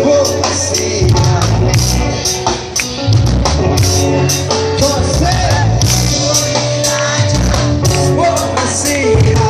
वो मसीहा। वो मसीहा।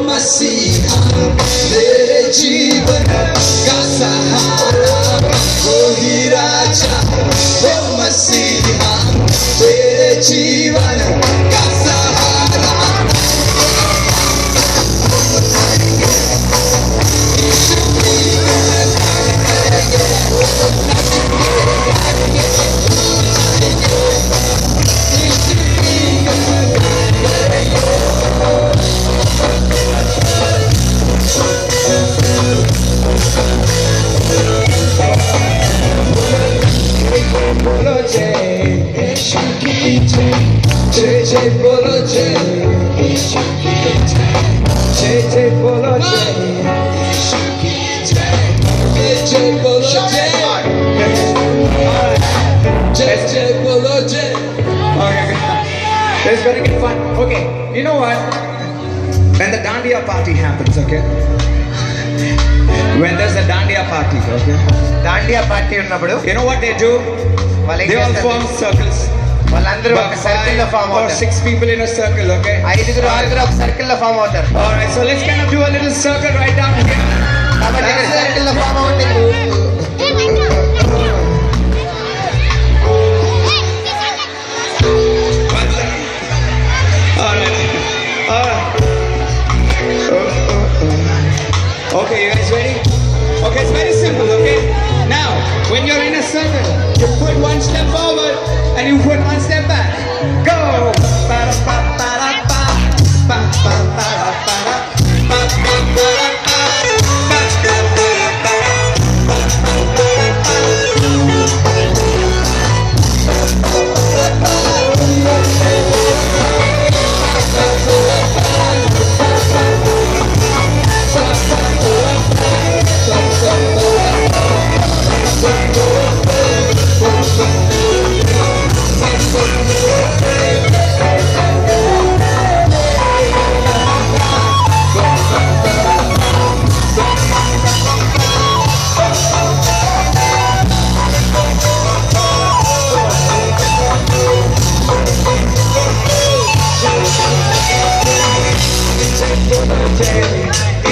मसीहा मेरे जीवन का सहारा, वही राजा वो मसीहा मेरे जीवन का सहारा। बोलो जय यीशु की जय, जय जय बोलो जय यीशु की जय, जय जय बोलो जय यीशु की जय, जय जय बोलो जय, जय जय बोलो जय। Okay, it's gonna get fun. Okay, you know what? When the dandiya party happens, okay? When there's a dandiya party, okay? Dandiya party ఉన్నప్పుడు You know what they do? They all form circles. వాళ్ళందరూ ఒక circle లో form Or అవుతారు. 6 people in a circle, okay? ఐదుగురు ఆరుగురు ఒక circle లో form అవుతారు. Alright, so let's kind of do a little circle right down here. కాబట్టి సర్కిల్ లో ఫామ్ అవుతే Okay, you guys ready? Okay, it's very simple, okay? Now, when you're in a circle, you put one step forward and you put one step back. Go!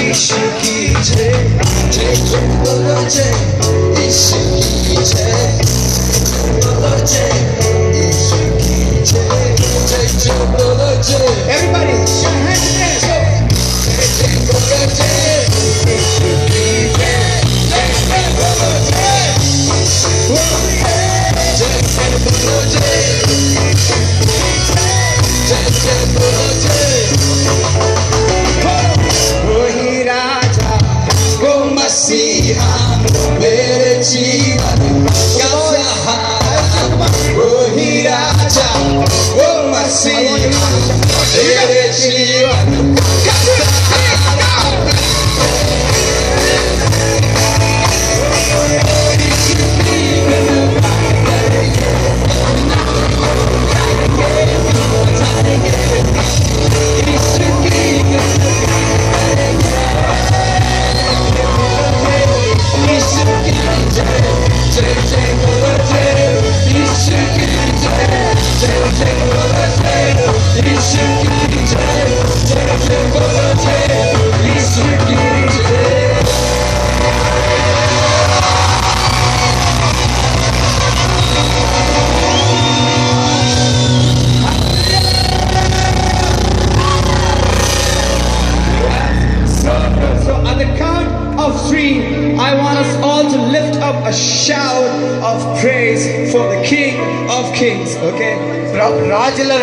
यीशु की जय, जय जय बोलो जय यीशु की जय, बोलो जय यीशु की जय, जय जय बोलो जय। Everybody, shout hands in the air. जय जय बोलो जय यीशु की जय, जय जय बोलो जय यीशु की जय, जय जय बोलो जय यीशु की जय, जय जय बोलो जय। वही राजा वो मसीहा मेरे जीवन का सहारा, वही राजा वो मसीहा मेरे जीवन का सहारा। जय a shout of praise for the King of Kings. Okay. రాజుల